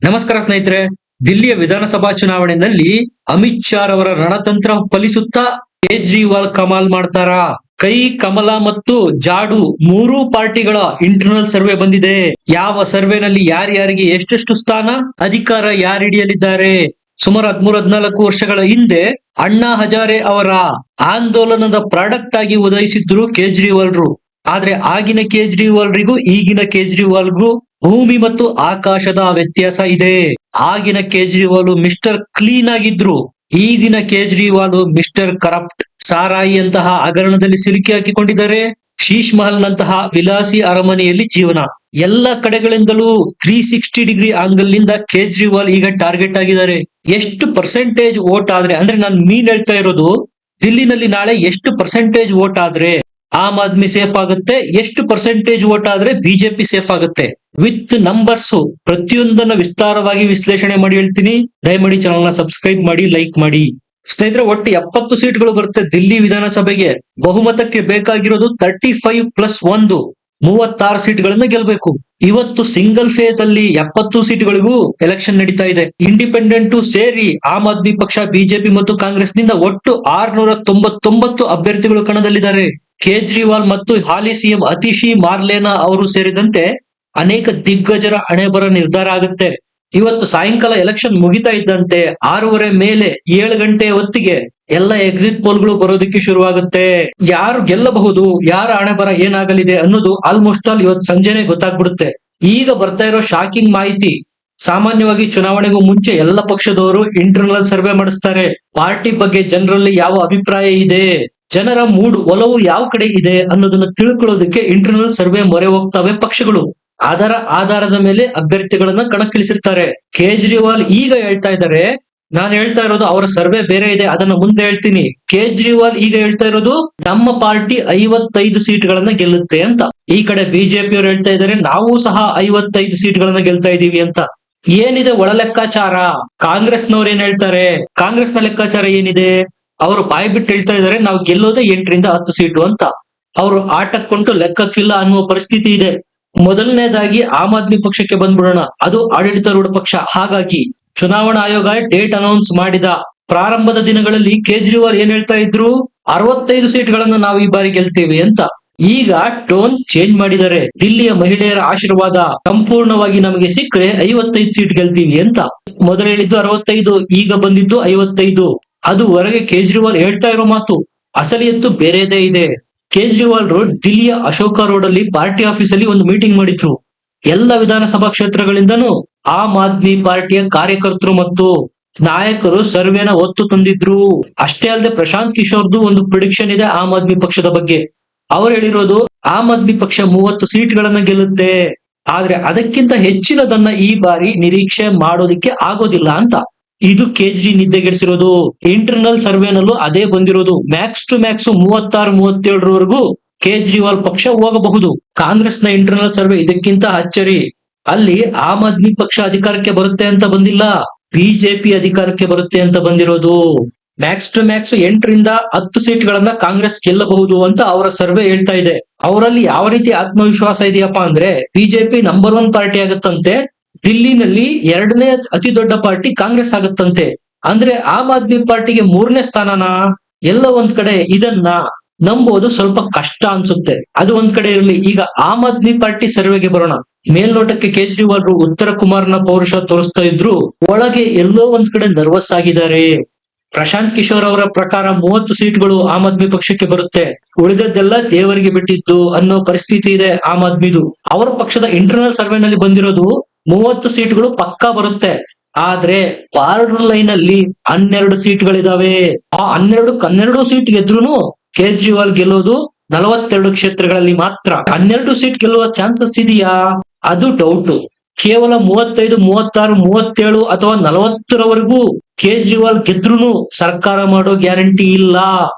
ನಮಸ್ಕಾರ ಸ್ನೇಹಿತರೆ. ದಿಲ್ಲಿಯ ವಿಧಾನಸಭಾ ಚುನಾವಣೆಯಲ್ಲಿ ಅಮಿತ್ ಶಾ ಅವರ ರಣತಂತ್ರ ಫಲಿಸುತ್ತಾ ಕೇಜ್ರಿವಾಲ್ ಕಮಾಲ್ ಮಾಡ್ತಾರ. ಕೈ, ಕಮಲ ಮತ್ತು ಜಾಡು ಮೂರೂ ಪಾರ್ಟಿಗಳ ಇಂಟರ್ನಲ್ ಸರ್ವೆ ಬಂದಿದೆ. ಯಾವ ಸರ್ವೆನಲ್ಲಿ ಯಾರ್ಯಾರಿಗೆ ಎಷ್ಟೆಷ್ಟು ಸ್ಥಾನ, ಅಧಿಕಾರ ಯಾರು ಹಿಡಿಯಲಿದ್ದಾರೆ. ಸುಮಾರು 13-14 ವರ್ಷಗಳ ಹಿಂದೆ ಅಣ್ಣಾ ಹಜಾರೆ ಅವರ ಆಂದೋಲನದ ಪ್ರಾಡಕ್ಟ್ ಆಗಿ ಉದಯಿಸಿದ್ರು ಕೇಜ್ರಿವಾಲ್ರು. ಆದ್ರೆ ಆಗಿನ ಕೇಜ್ರಿವಾಲ್ರಿಗೂ ಈಗಿನ ಕೇಜ್ರಿವಾಲ್ಗೂ ಭೂಮಿ ಮತ್ತು ಆಕಾಶದ ವ್ಯತ್ಯಾಸ ಇದೆ. ಆಗಿನ ಕೇಜ್ರಿವಾಲ್ ಮಿಸ್ಟರ್ ಕ್ಲೀನ್ ಆಗಿದ್ರು, ಈಗಿನ ಕೇಜ್ರಿವಾಲ್ ಮಿಸ್ಟರ್ ಕರಪ್ಟ್. ಸಾರಾಯಿ ಅಂತಹ ಹಗರಣದಲ್ಲಿ ಸಿಲುಕಿ ಹಾಕಿಕೊಂಡಿದ್ದಾರೆ. ಶೀಶ್ ಮಹಲ್ ನಂತಹ ವಿಲಾಸಿ ಅರಮನೆಯಲ್ಲಿ ಜೀವನ. ಎಲ್ಲ ಕಡೆಗಳಿಂದಲೂ 360 ಡಿಗ್ರಿ ಆಂಗಲ್ ನಿಂದ ಕೇಜ್ರಿವಾಲ್ ಈಗ ಟಾರ್ಗೆಟ್ ಆಗಿದ್ದಾರೆ. ಎಷ್ಟು ಪರ್ಸೆಂಟೇಜ್ ವೋಟ್ ಆದ್ರೆ, ಅಂದ್ರೆ ನಾನು ಹೇಳ್ತಾ ಇರೋದು ದಿಲ್ಲಿನಲ್ಲಿ ನಾಳೆ ಎಷ್ಟು ಪರ್ಸೆಂಟೇಜ್ ವೋಟ್ ಆದ್ರೆ ಆಮ್ ಆದ್ಮಿ ಸೇಫ್ ಆಗುತ್ತೆ, ಎಷ್ಟು ಪರ್ಸೆಂಟೇಜ್ ವೋಟ್ ಆದ್ರೆ ಬಿಜೆಪಿ ಸೇಫ್ ಆಗುತ್ತೆ, ವಿತ್ ನಂಬರ್ಸ್ ಪ್ರತಿಯೊಂದನ್ನ ವಿಸ್ತಾರವಾಗಿ ವಿಶ್ಲೇಷಣೆ ಮಾಡಿ ಹೇಳ್ತೀನಿ. ದಯಮಾಡಿ ಚಾನಲ್ ನ ಸಬ್ಸ್ಕ್ರೈಬ್ ಮಾಡಿ, ಲೈಕ್ ಮಾಡಿ. ಸ್ನೇಹಿತರೆ, ಒಟ್ಟು 70 ಸೀಟ್ಗಳು ಬರುತ್ತೆ ದಿಲ್ಲಿ ವಿಧಾನಸಭೆಗೆ. ಬಹುಮತಕ್ಕೆ ಬೇಕಾಗಿರೋದು 35+1 36 ಸೀಟ್ಗಳನ್ನ ಗೆಲ್ಲಬೇಕು. ಇವತ್ತು ಸಿಂಗಲ್ ಫೇಸ್ ಅಲ್ಲಿ 70 ಸೀಟ್ಗಳಿಗೂ ಎಲೆಕ್ಷನ್ ನಡೀತಾ ಇದೆ. ಇಂಡಿಪೆಂಡೆಂಟ್ ಸೇರಿ ಆಮ್ ಆದ್ಮಿ ಪಕ್ಷ, ಬಿಜೆಪಿ ಮತ್ತು ಕಾಂಗ್ರೆಸ್ ನಿಂದ ಒಟ್ಟು 699 ಅಭ್ಯರ್ಥಿಗಳು ಕಣದಲ್ಲಿದ್ದಾರೆ. ಕೇಜ್ರಿವಾಲ್ ಮತ್ತು ಹಾಲಿ ಸಿಎಂ ಅತಿಶಿ ಮಾರ್ಲೇನಾ ಅವರು ಸೇರಿದಂತೆ ಅನೇಕ ದಿಗ್ಗಜರ ಹಣೆಬರ ನಿರ್ಧಾರ ಆಗುತ್ತೆ. ಇವತ್ತು ಸಾಯಂಕಾಲ ಎಲೆಕ್ಷನ್ ಮುಗಿತಾ ಇದ್ದಂತೆ 6:30 ಮೇಲೆ 7 ಗಂಟೆ ಹೊತ್ತಿಗೆ ಎಲ್ಲ ಎಕ್ಸಿಟ್ ಪೋಲ್ಗಳು ಬರೋದಕ್ಕೆ ಶುರುವಾಗುತ್ತೆ. ಯಾರು ಗೆಲ್ಲಬಹುದು, ಯಾರ ಹಣೆಬರ ಏನಾಗಲಿದೆ ಅನ್ನೋದು ಆಲ್ಮೋಸ್ಟ್ ಆಲ್ ಇವತ್ತು ಸಂಜೆನೆ ಗೊತ್ತಾಗ್ಬಿಡುತ್ತೆ. ಈಗ ಬರ್ತಾ ಇರೋ ಶಾಕಿಂಗ್ ಮಾಹಿತಿ, ಸಾಮಾನ್ಯವಾಗಿ ಚುನಾವಣೆಗೂ ಮುಂಚೆ ಎಲ್ಲ ಪಕ್ಷದವರು ಇಂಟರ್ನಲ್ ಸರ್ವೆ ಮಾಡಿಸ್ತಾರೆ. ಪಾರ್ಟಿ ಬಗ್ಗೆ ಜನರಲ್ಲಿ ಯಾವ ಅಭಿಪ್ರಾಯ ಇದೆ, ಜನರ ಮೂಡ್, ಒಲವು ಯಾವ ಕಡೆ ಇದೆ ಅನ್ನೋದನ್ನ ತಿಳ್ಕೊಳ್ಳೋದಕ್ಕೆ ಇಂಟರ್ನಲ್ ಸರ್ವೆ ಮೊರೆ ಹೋಗ್ತವೆ ಪಕ್ಷಗಳು. ಅದರ ಆಧಾರದ ಮೇಲೆ ಅಭ್ಯರ್ಥಿಗಳನ್ನ ಕಣಕ್ಕಿಳಿಸಿರ್ತಾರೆ. ಕೇಜ್ರಿವಾಲ್ ಈಗ ಹೇಳ್ತಾ ಇದ್ದಾರೆ, ನಾನು ಹೇಳ್ತಾ ಇರೋದು ಅವರ ಸರ್ವೆ ಬೇರೆ ಇದೆ, ಅದನ್ನ ಮುಂದೆ ಹೇಳ್ತೀನಿ. ಕೇಜ್ರಿವಾಲ್ ಈಗ ಹೇಳ್ತಾ ಇರೋದು ನಮ್ಮ ಪಾರ್ಟಿ 55 ಸೀಟ್ಗಳನ್ನ ಗೆಲ್ಲುತ್ತೆ ಅಂತ. ಈ ಕಡೆ ಬಿಜೆಪಿ ಅವರು ಹೇಳ್ತಾ ಇದ್ದಾರೆ, ನಾವು ಸಹ 55 ಸೀಟ್ಗಳನ್ನ ಗೆಲ್ತಾ ಇದೀವಿ ಅಂತ. ಏನಿದೆ ಒಳ ಲೆಕ್ಕಾಚಾರ? ಕಾಂಗ್ರೆಸ್ನವ್ರು ಏನ್ ಹೇಳ್ತಾರೆ? ಕಾಂಗ್ರೆಸ್ನ ಲೆಕ್ಕಾಚಾರ ಏನಿದೆ? ಅವರು ಬಾಯಿ ಬಿಟ್ಟು ಹೇಳ್ತಾ ಇದ್ದಾರೆ, ನಾವು ಗೆಲ್ಲೋದೇ 8-10 ಸೀಟು ಅಂತ. ಅವರು ಆಟಕ್ಕೊಂಟು ಲೆಕ್ಕಕ್ಕಿಲ್ಲ ಅನ್ನುವ ಪರಿಸ್ಥಿತಿ ಇದೆ. ಮೊದಲನೇದಾಗಿ ಆಮ್ ಆದ್ಮಿ ಪಕ್ಷಕ್ಕೆ ಬಂದ್ಬಿಡೋಣ. ಅದು ಆಡಳಿತಾರೂಢ ಪಕ್ಷ. ಹಾಗಾಗಿ ಚುನಾವಣಾ ಆಯೋಗ ಡೇಟ್ ಅನೌನ್ಸ್ ಮಾಡಿದ ಪ್ರಾರಂಭದ ದಿನಗಳಲ್ಲಿ ಕೇಜ್ರಿವಾಲ್ ಏನ್ ಹೇಳ್ತಾ ಇದ್ರು, 65 ಸೀಟ್ಗಳನ್ನ ನಾವು ಈ ಬಾರಿ ಗೆಲ್ತೇವೆ ಅಂತ. ಈಗ ಟೋನ್ ಚೇಂಜ್ ಮಾಡಿದ್ದಾರೆ. ದಿಲ್ಲಿಯ ಮಹಿಳೆಯರ ಆಶೀರ್ವಾದ ಸಂಪೂರ್ಣವಾಗಿ ನಮಗೆ ಸಿಕ್ಕರೆ 55 ಸೀಟ್ ಗೆಲ್ತೀವಿ ಅಂತ. ಮೊದಲು ಹೇಳಿದ್ದು 65, ಈಗ ಬಂದಿದ್ದು 55. ಅದುವರೆಗೆ ಕೇಜ್ರಿವಾಲ್ ಹೇಳ್ತಾ ಇರೋ ಮಾತು. ಅಸಲಿಯತ್ತು ಬೇರೆದೇ ಇದೆ. ಕೇಜ್ರಿವಾಲ್ ದಿಲ್ಲಿಯ ಅಶೋಕ ರೋಡ್ ಅಲ್ಲಿ ಪಾರ್ಟಿ ಆಫೀಸ್ ಅಲ್ಲಿ ಒಂದು ಮೀಟಿಂಗ್ ಮಾಡಿದ್ರು. ಎಲ್ಲ ವಿಧಾನಸಭಾ ಕ್ಷೇತ್ರಗಳಿಂದನೂ ಆಮ್ ಆದ್ಮಿ ಪಾರ್ಟಿಯ ಕಾರ್ಯಕರ್ತರು ಮತ್ತು ನಾಯಕರು ಸರ್ವೆನ ಒತ್ತು ತಂದಿದ್ರು. ಅಷ್ಟೇ ಅಲ್ಲದೆ ಪ್ರಶಾಂತ್ ಕಿಶೋರ್ದು ಒಂದು ಪ್ರಿಡಿಕ್ಷನ್ ಇದೆ ಆಮ್ ಆದ್ಮಿ ಪಕ್ಷದ ಬಗ್ಗೆ. ಅವ್ರು ಹೇಳಿರೋದು ಆಮ್ ಆದ್ಮಿ ಪಕ್ಷ 30 ಸೀಟ್ಗಳನ್ನ ಗೆಲ್ಲುತ್ತೆ, ಆದ್ರೆ ಅದಕ್ಕಿಂತ ಹೆಚ್ಚಿನದನ್ನ ಈ ಬಾರಿ ನಿರೀಕ್ಷೆ ಮಾಡೋದಿಕ್ಕೆ ಆಗೋದಿಲ್ಲ ಅಂತ. ಇದು ಕೇಜ್ರಿ ನಿದ್ದೆಗೆಡಿಸಿರೋದು. ಇಂಟರ್ನಲ್ ಸರ್ವೆನಲ್ಲೂ ಅದೇ ಬಂದಿರೋದು. ಮ್ಯಾಕ್ಸ್ ಟು ಮ್ಯಾಕ್ಸ್ 36-37 ಕೇಜ್ರಿವಾಲ್ ಪಕ್ಷ ಹೋಗಬಹುದು. ಕಾಂಗ್ರೆಸ್ನ ಇಂಟರ್ನಲ್ ಸರ್ವೆ ಇದಕ್ಕಿಂತ ಅಚ್ಚರಿ. ಅಲ್ಲಿ ಆಮ್ ಆದ್ಮಿ ಪಕ್ಷ ಅಧಿಕಾರಕ್ಕೆ ಬರುತ್ತೆ ಅಂತ ಬಂದಿಲ್ಲ, ಬಿಜೆಪಿ ಅಧಿಕಾರಕ್ಕೆ ಬರುತ್ತೆ ಅಂತ ಬಂದಿರೋದು. ಮ್ಯಾಕ್ಸ್ ಟು ಮ್ಯಾಕ್ಸ್ 8-10 ಸೀಟ್ಗಳನ್ನ ಕಾಂಗ್ರೆಸ್ ಗೆಲ್ಲಬಹುದು ಅಂತ ಅವರ ಸರ್ವೆ ಹೇಳ್ತಾ ಇದೆ. ಅವರಲ್ಲಿ ಯಾವ ರೀತಿ ಆತ್ಮವಿಶ್ವಾಸ ಇದೆಯಪ್ಪಾ ಅಂದ್ರೆ, ಬಿಜೆಪಿ ನಂಬರ್ 1 ಪಾರ್ಟಿ ಆಗುತ್ತಂತೆ, ದಿಲ್ಲಿನಲ್ಲಿ 2ನೇ ಅತಿ ದೊಡ್ಡ ಪಾರ್ಟಿ ಕಾಂಗ್ರೆಸ್ ಆಗುತ್ತಂತೆ. ಅಂದ್ರೆ ಆಮ್ ಆದ್ಮಿ ಪಾರ್ಟಿಗೆ 3ನೇ ಸ್ಥಾನನ? ಎಲ್ಲ ಒಂದ್ ಕಡೆ ಇದನ್ನ ನಂಬೋದು ಸ್ವಲ್ಪ ಕಷ್ಟ ಅನ್ಸುತ್ತೆ. ಅದು ಒಂದ್ ಕಡೆ ಇರಲಿ. ಈಗ ಆಮ್ ಆದ್ಮಿ ಪಾರ್ಟಿ ಸರ್ವೆಗೆ ಬರೋಣ. ಮೇಲ್ನೋಟಕ್ಕೆ ಕೇಜ್ರಿವಾಲ್ ಉತ್ತರ ಕುಮಾರ್ನ ಪೌರುಷ ತೋರಿಸ್ತಾ ಇದ್ರು, ಒಳಗೆ ಎಲ್ಲೋ ಒಂದ್ ಕಡೆ ನರ್ವಸ್ ಆಗಿದ್ದಾರೆ. ಪ್ರಶಾಂತ್ ಕಿಶೋರ್ ಅವರ ಪ್ರಕಾರ 30 ಸೀಟ್ಗಳು ಆಮ್ ಆದ್ಮಿ ಪಕ್ಷಕ್ಕೆ ಬರುತ್ತೆ, ಉಳಿದದ್ದೆಲ್ಲ ದೇವರಿಗೆ ಬಿಟ್ಟಿದ್ದು ಅನ್ನೋ ಪರಿಸ್ಥಿತಿ ಇದೆ ಆಮ್ ಆದ್ಮಿದು. ಅವರ ಪಕ್ಷದ ಇಂಟರ್ನಲ್ ಸರ್ವೆನಲ್ಲಿ ಬಂದಿರೋದು 30 ಸೀಟ್ಗಳು ಪಕ್ಕಾ ಬರುತ್ತೆ. ಆದ್ರೆ ಬಾರ್ಡರ್ ಲೈನ್ ಅಲ್ಲಿ 12 ಸೀಟ್ಗಳಿದಾವೆ. ಆ 12 ಸೀಟ್ ಗೆದ್ರುನು ಕೇಜ್ರಿವಾಲ್ ಗೆಲ್ಲೋದು 42 ಕ್ಷೇತ್ರಗಳಲ್ಲಿ ಮಾತ್ರ. 12 ಸೀಟ್ ಗೆಲ್ಲುವ ಚಾನ್ಸಸ್ ಇದೆಯಾ? ಅದು ಡೌಟ್. ಕೇವಲ 35, 36, 37 ಅಥವಾ 40ರವರೆಗೂ ಕೇಜ್ರಿವಾಲ್ ಗೆದ್ರುನು ಸರ್ಕಾರ ಮಾಡೋ ಗ್ಯಾರಂಟಿ ಇಲ್ಲ.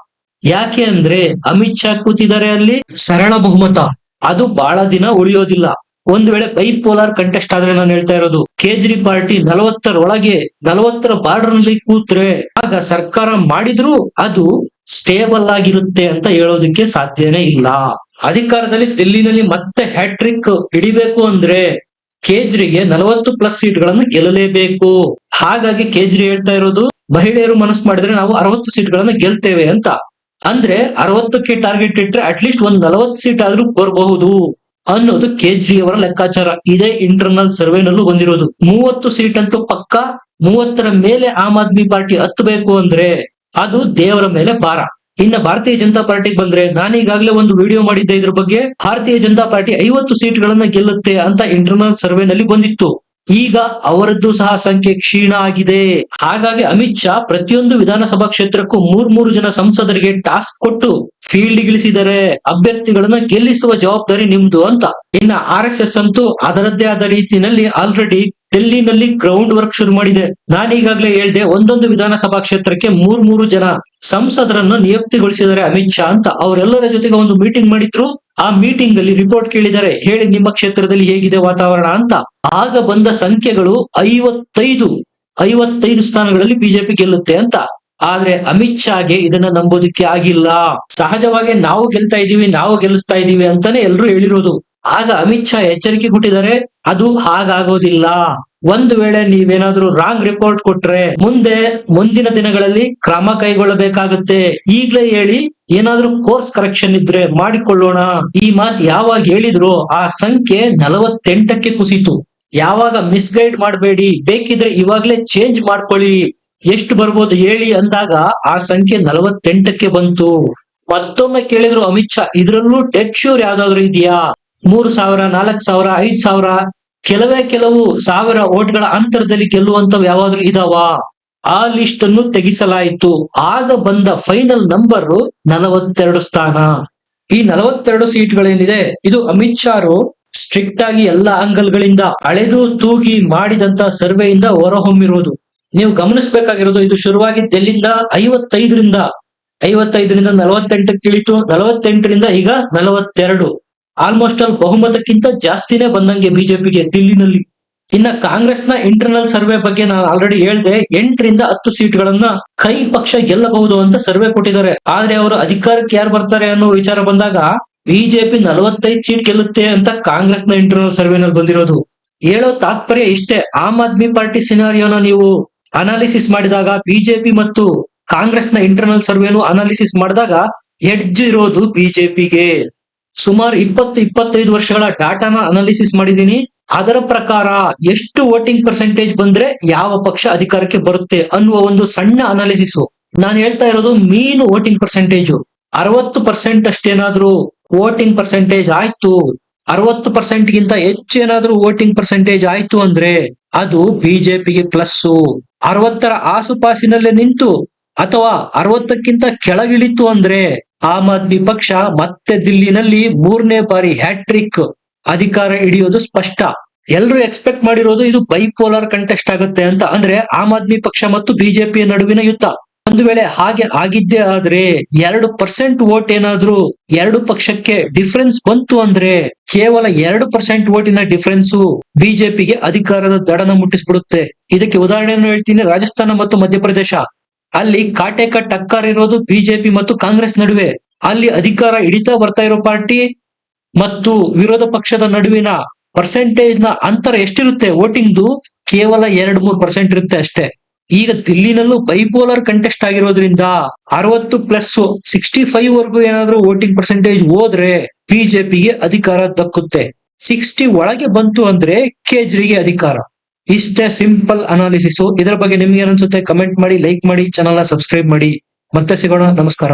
ಯಾಕೆ ಅಂದ್ರೆ ಅಮಿತ್ ಶಾ ಕೂತಿದ್ದಾರೆ ಅಲ್ಲಿ. ಸರಳ ಬಹುಮತ ಅದು ಬಹಳ ದಿನ ಉಳಿಯೋದಿಲ್ಲ. ಒಂದು ವೇಳೆ ಬೈಪೋಲಾರ್ ಕಂಟೆಸ್ಟ್ ಆದ್ರೆ ನಾನು ಹೇಳ್ತಾ ಇರೋದು, ಕೇಜ್ರಿ ಪಾರ್ಟಿ 40ರೊಳಗೆ 40ರ ಬಾರ್ಡರ್ ನಲ್ಲಿ ಕೂತ್ರೆ ಆಗ ಸರ್ಕಾರ ಮಾಡಿದ್ರು ಅದು ಸ್ಟೇಬಲ್ ಆಗಿರುತ್ತೆ ಅಂತ ಹೇಳೋದಕ್ಕೆ ಸಾಧ್ಯನೇ ಇಲ್ಲ. ಅಧಿಕಾರದಲ್ಲಿ ದಿಲ್ಲಿನಲ್ಲಿ ಮತ್ತೆ ಹ್ಯಾಟ್ರಿಕ್ ಹಿಡಿಬೇಕು ಅಂದ್ರೆ ಕೇಜ್ರಿಗೆ 40+ ಸೀಟ್ಗಳನ್ನು ಗೆಲ್ಲಲೇಬೇಕು. ಹಾಗಾಗಿ ಕೇಜ್ರಿ ಹೇಳ್ತಾ ಇರೋದು ಮಹಿಳೆಯರು ಮನಸ್ಸು ಮಾಡಿದ್ರೆ ನಾವು 60 ಸೀಟ್ಗಳನ್ನ ಗೆಲ್ತೇವೆ ಅಂತ. ಅಂದ್ರೆ 60ಕ್ಕೆ ಟಾರ್ಗೆಟ್ ಇಟ್ರೆ ಅಟ್ಲೀಸ್ಟ್ ಒಂದ್ 40 ಸೀಟ್ ಆದ್ರೂ ಬರಬಹುದು ಅನ್ನೋದು ಕೇಜ್ರಿ ಅವರ ಲೆಕ್ಕಾಚಾರ. ಇದೇ ಇಂಟರ್ನಲ್ ಸರ್ವೆನಲ್ಲೂ ಬಂದಿರೋದು. 30 ಸೀಟ್ ಅಂತೂ ಪಕ್ಕ. 30ರ ಮೇಲೆ ಆಮ್ ಆದ್ಮಿ ಪಾರ್ಟಿ ಹತ್ತಬೇಕು ಅಂದ್ರೆ ಅದು ದೇವರ ಮೇಲೆ ಭಾರ. ಇನ್ನ ಭಾರತೀಯ ಜನತಾ ಪಾರ್ಟಿಗೆ ಬಂದ್ರೆ ನಾನೀಗಾಗಲೇ ಒಂದು ವಿಡಿಯೋ ಮಾಡಿದ್ದೆ ಇದ್ರ ಬಗ್ಗೆ. ಭಾರತೀಯ ಜನತಾ ಪಾರ್ಟಿ 50 ಸೀಟ್ಗಳನ್ನ ಗೆಲ್ಲುತ್ತೆ ಅಂತ ಇಂಟರ್ನಲ್ ಸರ್ವೆನಲ್ಲಿ ಬಂದಿತ್ತು. ಈಗ ಅವರದ್ದು ಸಹ ಸಂಖ್ಯೆ ಕ್ಷೀಣ ಆಗಿದೆ. ಹಾಗಾಗಿ ಅಮಿತ್ ಶಾ ಪ್ರತಿಯೊಂದು ವಿಧಾನಸಭಾ ಕ್ಷೇತ್ರಕ್ಕೂ 3 ಜನ ಸಂಸದರಿಗೆ ಟಾಸ್ಕ್ ಕೊಟ್ಟು ಫೀಲ್ಡ್ ಗಿಳಿಸಿದರೆ ಅಭ್ಯರ್ಥಿಗಳನ್ನ ಗೆಲ್ಲಿಸುವ ಜವಾಬ್ದಾರಿ ನಿಮ್ದು ಅಂತ. ಇನ್ನ RSS ಅಂತೂ ಅದರದ್ದೇ ಆದ ರೀತಿಯಲ್ಲಿ ಆಲ್ರೆಡಿ ಡೆಲ್ಲಿನಲ್ಲಿ ಗ್ರೌಂಡ್ ವರ್ಕ್ ಶುರು ಮಾಡಿದೆ. ನಾನೀಗಾಗಲೇ ಹೇಳ್ದೆ, ಒಂದೊಂದು ವಿಧಾನಸಭಾ ಕ್ಷೇತ್ರಕ್ಕೆ 3 ಜನ ಸಂಸದರನ್ನು ನಿಯುಕ್ತಿಗೊಳಿಸಿದ್ದಾರೆ ಅಮಿತ್ ಶಾ ಅಂತ. ಅವರೆಲ್ಲರ ಜೊತೆಗೆ ಒಂದು ಮೀಟಿಂಗ್ ಮಾಡಿದ್ರು. ಆ ಮೀಟಿಂಗ್ ಅಲ್ಲಿ ರಿಪೋರ್ಟ್ ಕೇಳಿದ್ದಾರೆ, ಹೇಳಿ ನಿಮ್ಮ ಕ್ಷೇತ್ರದಲ್ಲಿ ಹೇಗಿದೆ ವಾತಾವರಣ ಅಂತ. ಆಗ ಬಂದ ಸಂಖ್ಯೆಗಳು 55 ಸ್ಥಾನಗಳಲ್ಲಿ ಬಿಜೆಪಿ ಗೆಲ್ಲುತ್ತೆ ಅಂತ. ಆದ್ರೆ ಅಮಿತ್ ಶಾಗೆ ಇದನ್ನ ನಂಬೋದಕ್ಕೆ ಆಗಿಲ್ಲ. ಸಹಜವಾಗಿ ನಾವು ಗೆಲ್ಲಿಸ್ತಾ ಇದೀವಿ ಅಂತಾನೆ ಎಲ್ರು ಹೇಳಿರೋದು. ಆಗ ಅಮಿತ್ ಶಾ ಎಚ್ಚರಿಕೆ ಕೊಟ್ಟಿದ್ದಾರೆ, ಅದು ಹಾಗಾಗೋದಿಲ್ಲ. ಒಂದು ವೇಳೆ ನೀವೇನಾದ್ರೂ ರಾಂಗ್ ರಿಪೋರ್ಟ್ ಕೊಟ್ರೆ ಮುಂದಿನ ದಿನಗಳಲ್ಲಿ ಕ್ರಮ ಕೈಗೊಳ್ಳಬೇಕಾಗುತ್ತೆ. ಈಗ್ಲೇ ಹೇಳಿ, ಏನಾದ್ರೂ ಕೋರ್ಸ್ ಕರೆಕ್ಷನ್ ಇದ್ರೆ ಮಾಡಿಕೊಳ್ಳೋಣ. ಈ ಮಾತು ಯಾವಾಗ ಹೇಳಿದ್ರು ಆ ಸಂಖ್ಯೆ 48ಕ್ಕೆ ಕುಸಿತು. ಯಾವಾಗ ಮಿಸ್ಗೈಡ್ ಮಾಡಬೇಡಿ, ಬೇಕಿದ್ರೆ ಇವಾಗ್ಲೇ ಚೇಂಜ್ ಮಾಡ್ಕೊಳ್ಳಿ, ಎಷ್ಟು ಬರ್ಬೋದು ಹೇಳಿ ಅಂದಾಗ ಆ ಸಂಖ್ಯೆ 48ಕ್ಕೆ ಬಂತು. ಮತ್ತೊಮ್ಮೆ ಕೇಳಿದ್ರು ಅಮಿತ್ ಶಾ, ಇದ್ರಲ್ಲೂ ಡೆಡ್ ಶ್ಯೂರ್ ಯಾವ್ದಾದ್ರು ಇದೆಯಾ? 3,000, 4,000, 5,000 ಕೆಲವು ಸಾವಿರ ಓಟ್ಗಳ ಅಂತರದಲ್ಲಿ ಗೆಲ್ಲುವಂತವ್ ಯಾವಾದ್ರೂ ಇದಾವ? ಆ ಲಿಸ್ಟ್ ಅನ್ನು ತೆಗಿಸಲಾಯಿತು. ಆಗ ಬಂದ ಫೈನಲ್ ನಂಬರ್ 42 ಸ್ಥಾನ. ಈ 42 ಸೀಟ್ಗಳೇನಿದೆ, ಇದು ಅಮಿತ್ ಶಾ ಸ್ಟ್ರಿಕ್ಟ್ ಆಗಿ ಎಲ್ಲ ಆಂಗಲ್ ಗಳಿಂದ ಅಳೆದು ತೂಗಿ ಮಾಡಿದಂತ ಸರ್ವೆಯಿಂದ ಹೊರಹೊಮ್ಮಿರೋದು. ನೀವು ಗಮನಿಸಬೇಕಾಗಿರೋದು, ಇದು ಶುರುವಾಗಿದ್ದ ಎಲ್ಲಿಂದ? 55ರಿಂದ 48ಕ್ಕೆ ಇಳಿತು. 48ರಿಂದ ಈಗ 42. ಆಲ್ಮೋಸ್ಟ್ ಆಲ್ ಬಹುಮತಕ್ಕಿಂತ ಜಾಸ್ತಿನೇ ಬಂದಂಗೆ ಬಿಜೆಪಿಗೆ ದಿಲ್ಲಿನಲ್ಲಿ. ಇನ್ನ ಕಾಂಗ್ರೆಸ್ನ ಇಂಟರ್ನಲ್ ಸರ್ವೆ ಬಗ್ಗೆ ನಾನು ಆಲ್ರೆಡಿ ಹೇಳ್ದೆ, 8ರಿಂದ 10 ಸೀಟ್ಗಳನ್ನ ಕೈ ಪಕ್ಷ ಗೆಲ್ಲಬಹುದು ಅಂತ ಸರ್ವೆ ಕೊಟ್ಟಿದ್ದಾರೆ. ಆದ್ರೆ ಅವರು ಅಧಿಕಾರಕ್ಕೆ ಯಾರು ಬರ್ತಾರೆ ಅನ್ನೋ ವಿಚಾರ ಬಂದಾಗ ಬಿಜೆಪಿ 45 ಸೀಟ್ ಗೆಲ್ಲುತ್ತೆ ಅಂತ ಕಾಂಗ್ರೆಸ್ನ ಇಂಟರ್ನಲ್ ಸರ್ವೆನಲ್ಲಿ ಬಂದಿರೋದು. ಹೇಳೋ ತಾತ್ಪರ್ಯ ಇಷ್ಟೇ, ಆಮ್ ಆದ್ಮಿ ಪಾರ್ಟಿ ಸಿನಾರಿಯೋನ ನೀವು ಅನಾಲಿಸಿಸ್ ಮಾಡಿದಾಗ, ಬಿಜೆಪಿ ಮತ್ತು ಕಾಂಗ್ರೆಸ್ನ ಇಂಟರ್ನಲ್ ಸರ್ವೆನು ಅನಾಲಿಸಿಸ್ ಮಾಡಿದಾಗ ಎಡ್ಜ್ ಇರೋದು ಬಿಜೆಪಿಗೆ. ಸುಮಾರು 20-25 ವರ್ಷಗಳ ಡಾಟಾನ ಅನಾಲಿಸಿಸ್ ಮಾಡಿದೀನಿ. ಅದರ ಪ್ರಕಾರ ಎಷ್ಟು ವೋಟಿಂಗ್ ಪರ್ಸೆಂಟೇಜ್ ಬಂದ್ರೆ ಯಾವ ಪಕ್ಷ ಅಧಿಕಾರಕ್ಕೆ ಬರುತ್ತೆ ಅನ್ನುವ ಒಂದು ಸಣ್ಣ ಅನಾಲಿಸಿಸ್. ನಾನು ಹೇಳ್ತಾ ಇರೋದು ಮೀನ್ ವೋಟಿಂಗ್ ಪರ್ಸೆಂಟೇಜ್ 60% ಅಷ್ಟೇನಾದ್ರೂ ವೋಟಿಂಗ್ ಪರ್ಸೆಂಟೇಜ್ ಆಯ್ತು, 60% ಗಿಂತ ಹೆಚ್ಚು ಏನಾದ್ರೂ ವೋಟಿಂಗ್ ಪರ್ಸೆಂಟೇಜ್ ಆಯ್ತು ಅಂದ್ರೆ ಅದು ಬಿಜೆಪಿಗೆ ಪ್ಲಸ್. 60ರ ಆಸುಪಾಸಿನಲ್ಲೇ ನಿಂತು ಅಥವಾ 60ಕ್ಕಿಂತ ಕೆಳಗಿಳಿತು ಅಂದ್ರೆ ಆಮ್ ಆದ್ಮಿ ಪಕ್ಷ ಮತ್ತೆ ದಿಲ್ಲಿನಲ್ಲಿ 3ನೇ ಬಾರಿ ಹ್ಯಾಟ್ರಿಕ್ ಅಧಿಕಾರ ಹಿಡಿಯೋದು ಸ್ಪಷ್ಟ. ಎಲ್ರು ಎಕ್ಸ್ಪೆಕ್ಟ್ ಮಾಡಿರೋದು ಇದು ಬೈಪೋಲಾರ್ ಕಂಟೆಸ್ಟ್ ಆಗುತ್ತೆ ಅಂತ. ಅಂದ್ರೆ ಆಮ್ ಆದ್ಮಿ ಪಕ್ಷ ಮತ್ತು ಬಿಜೆಪಿಯ ನಡುವಿನ ಯುದ್ಧ. ಒಂದು ವೇಳೆ ಹಾಗೆ ಆಗಿದ್ದೇ ಆದ್ರೆ 2% ವೋಟ್ ಏನಾದ್ರೂ ಎರಡು ಪಕ್ಷಕ್ಕೆ ಡಿಫರೆನ್ಸ್ ಬಂತು ಅಂದ್ರೆ ಕೇವಲ 2% ವೋಟಿನ ಡಿಫರೆನ್ಸ್ ಬಿಜೆಪಿಗೆ ಅಧಿಕಾರದ ದಡನ ಮುಟ್ಟಿಸ್ಬಿಡುತ್ತೆ. ಇದಕ್ಕೆ ಉದಾಹರಣೆಯನ್ನು ಹೇಳ್ತೀನಿ, ರಾಜಸ್ಥಾನ ಮತ್ತು ಮಧ್ಯಪ್ರದೇಶ. ಅಲ್ಲಿ ಕಾಟೇಕ ಟಕ್ಕರ್ ಇರೋದು ಬಿಜೆಪಿ ಮತ್ತು ಕಾಂಗ್ರೆಸ್ ನಡುವೆ. ಅಲ್ಲಿ ಅಧಿಕಾರ ಹಿಡಿತಾ ಬರ್ತಾ ಇರೋ ಪಾರ್ಟಿ ಮತ್ತು ವಿರೋಧ ಪಕ್ಷದ ನಡುವಿನ ಪರ್ಸೆಂಟೇಜ್ ನ ಅಂತರ ಎಷ್ಟಿರುತ್ತೆ ವೋಟಿಂಗ್ದು? ಕೇವಲ 2-3% ಇರುತ್ತೆ ಅಷ್ಟೇ. ಈಗ ದಿಲ್ಲಿನಲ್ಲೂ ಬೈಪೋಲರ್ ಕಂಟೆಸ್ಟ್ ಆಗಿರೋದ್ರಿಂದ 60+65 ವರ್ಗೂ ಏನಾದ್ರೂ ವೋಟಿಂಗ್ ಪರ್ಸೆಂಟೇಜ್ ಹೋದ್ರೆ ಬಿಜೆಪಿಗೆ ಅಧಿಕಾರ ದಕ್ಕುತ್ತೆ. 60 ಒಳಗೆ ಬಂತು ಅಂದ್ರೆ ಕೇಜ್ರಿಗೆ ಅಧಿಕಾರ. ಇಷ್ಟೇ ಸಿಂಪಲ್ ಅನಾಲಿಸಿಸ್. ಇದರ ಬಗ್ಗೆ ನಿಮ್ಗೆ ಏನನ್ಸುತ್ತೆ ಕಮೆಂಟ್ ಮಾಡಿ, ಲೈಕ್ ಮಾಡಿ, ಚಾನಲ್ ನ ಸಬ್ಸ್ಕ್ರೈಬ್ ಮಾಡಿ. ಮತ್ತೆ ಸಿಗೋಣ, ನಮಸ್ಕಾರ.